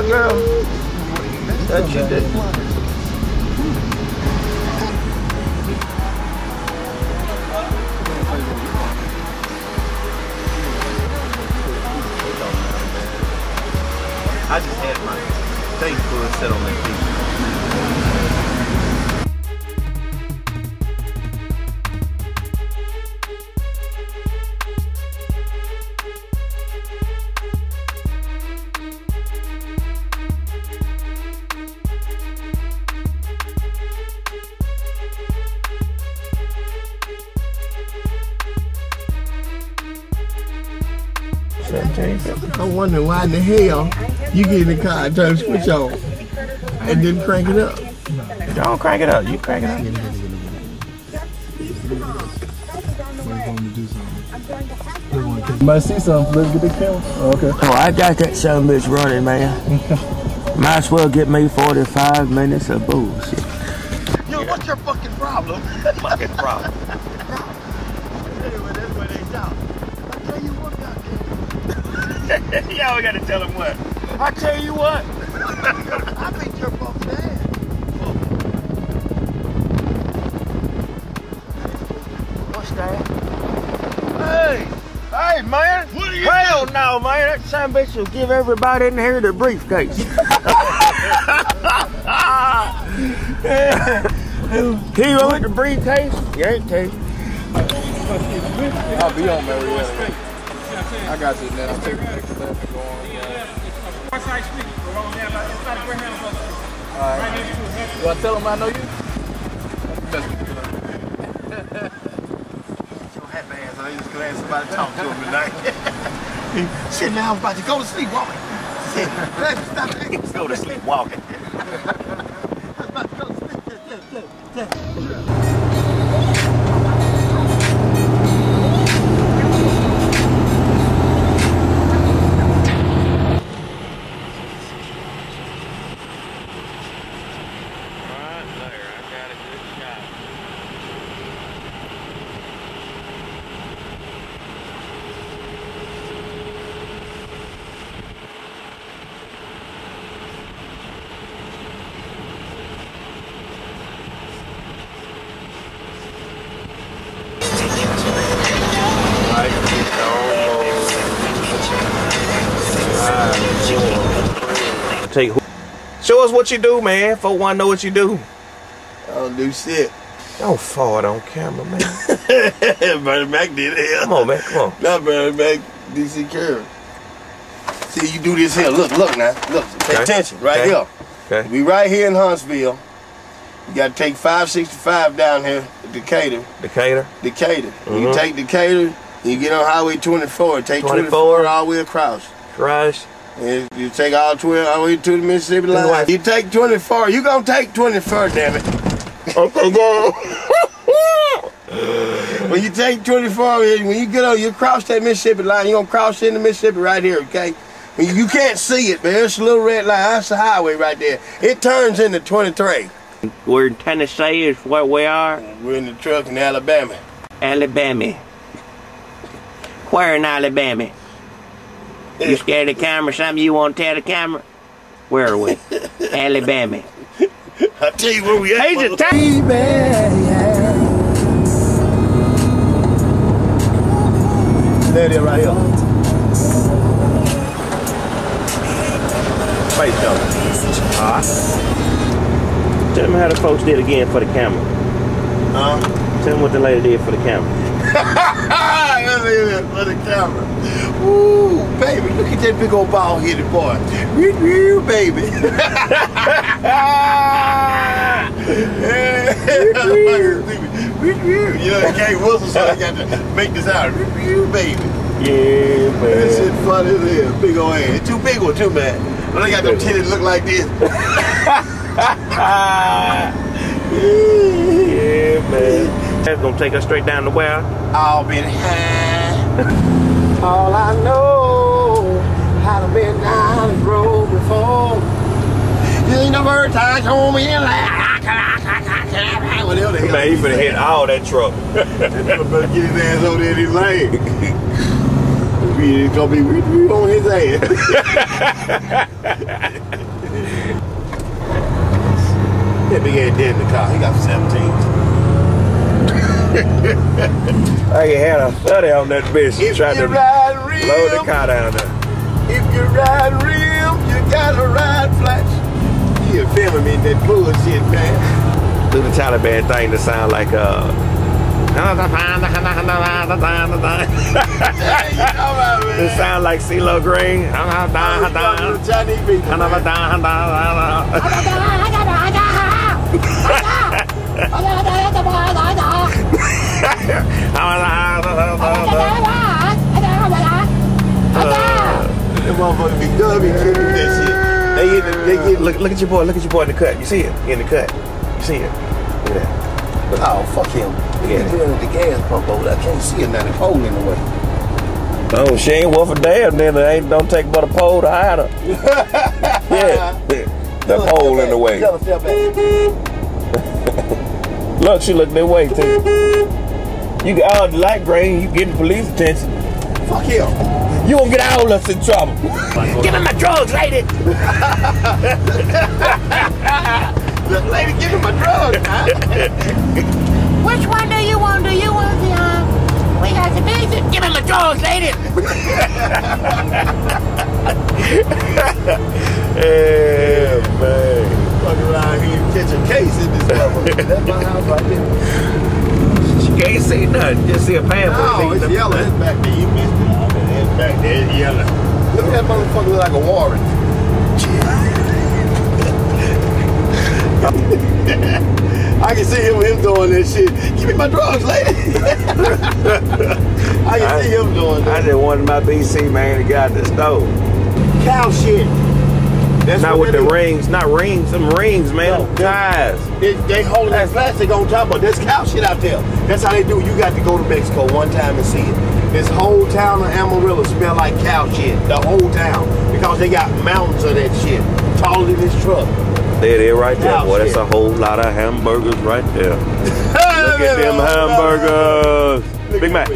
girl. That you did. I just had my face full set on that piece. I'm wondering why in the hell you get in the car and turn the switch on and then crank it up. Don't crank it up. You crank it up. You might see something. Let's get the camera. Oh, okay. Oh, I got that son of a bitch running, man. Might as well get me 45 minutes of bullshit. Yo, what's your fucking problem? Fucking problem. Anyway, that's where they talk. I tell you what, goddamn. Y'all we gotta tell him what. I tell you what. I beat your fucking ass. What's that? Hey, man. What are you Hell no, man. That son of a bitch will give everybody in here their briefcase. He want the briefcase? You ain't take. I'll be on Marietta. I got you, man. I'll take a picture of that and go on. Alright. Do I tell them I know you? Your happy ass. I just glad somebody talk to him tonight. Shit, man, I was about to go to sleep walking. Shit, stop it. Go to sleep walking. I was about to go to sleep. Show us what you do, man. Folk want to know what you do. I don't do shit. Don't fart on camera, man. Bernie Mac did it. Come on, man. Come on. Not Bernie Mac, DC Curry. See, you do this here. Look now. Look, pay attention. Right here. Okay. We right here in Huntsville. You got to take 565 down here to Decatur. Decatur? Decatur. You take Decatur, you get on Highway 24. Take 24 all the way across. Cross. And you take all 12 all the way to the Mississippi line. You take 24. You gonna take 24, damn it. Okay, go. When you take 24, when you get on, you cross that Mississippi line. You gonna cross into Mississippi right here, okay? You can't see it, man. It's a little red line. That's the highway right there. It turns into 23. We're in Tennessee is where we are. We're in the truck in Alabama. Alabama. Where in Alabama? You scared of the camera? Something you want to tell the camera? Where are we? Alabama. I'll tell you where we at. Hey, just tell There it is right here. Face though. Tell them how the folks did again for the camera. Tell them what the lady did for the camera. For the camera. Ooh, baby, look at that big old bald headed boy. Woo, baby. You know, Kate Wilson, so I got to make this out. Woo, baby. Yeah, man. That shit funny as hell. Big old ass. It's too big one, too, man. But I got them titties look like this. Yeah, man. That's gonna take us straight down the well. I'll be high. All I know, I've been down the road before. You ain't never times home in whatever the hell. Man, he finna hit all that truck. That better get his ass over there in his lane. It's gonna be we on his ass. That big ass dead in the car. He got 17. I had a study on that bitch. If Trying you to ride real, load the car down there. if you ride real, you gotta ride flash. You filming me in that bullshit, man. Do the Taliban thing to sound like It sound like CeeLo Green. Chinese people. That motherfucker be done, be tripping that shit. They get Look at your boy in the cut. You see it in the cut. You see it. Look at that. oh, fuck him. He's doing the gas pump over there. I can't see it now. The pole in the way. Oh, she ain't worth a damn. Then it ain't don't take but a pole to hide her. Yeah, the pole in the way. Look, she looked that way too. You got all the light green. You getting police attention. Fuck him. You gonna get all of us in trouble. Give me my drugs, lady. The lady, give me my drugs, huh? Which one do you want? Do you want the, we got the basic? Give me my drugs, lady! Yeah, man. Fuck around here, catch a case in this motherfucker. That's my house right there. She can't see nothing. Just see a pamphlet. No, it's yellow. It's back there. You missed it. It's back there. It's yellow. Look at that motherfucker look like a warrant. I can see him doing that shit. Give me my drugs, lady. I can see him doing that. I just wanted my BC man to got the stove. Cow shit. That's not with the do. rings, not rings, some rings, man. No, ties. They hold that plastic on top of. There's cow shit out there. That's how they do. You got to go to Mexico one time and see it. This whole town of Amarillo smell like cow shit. The whole town. Because they got mountains of that shit. Taller than this truck. There it is right there, boy. That's a whole lot of hamburgers right there. Look at them hamburgers. Big Mac.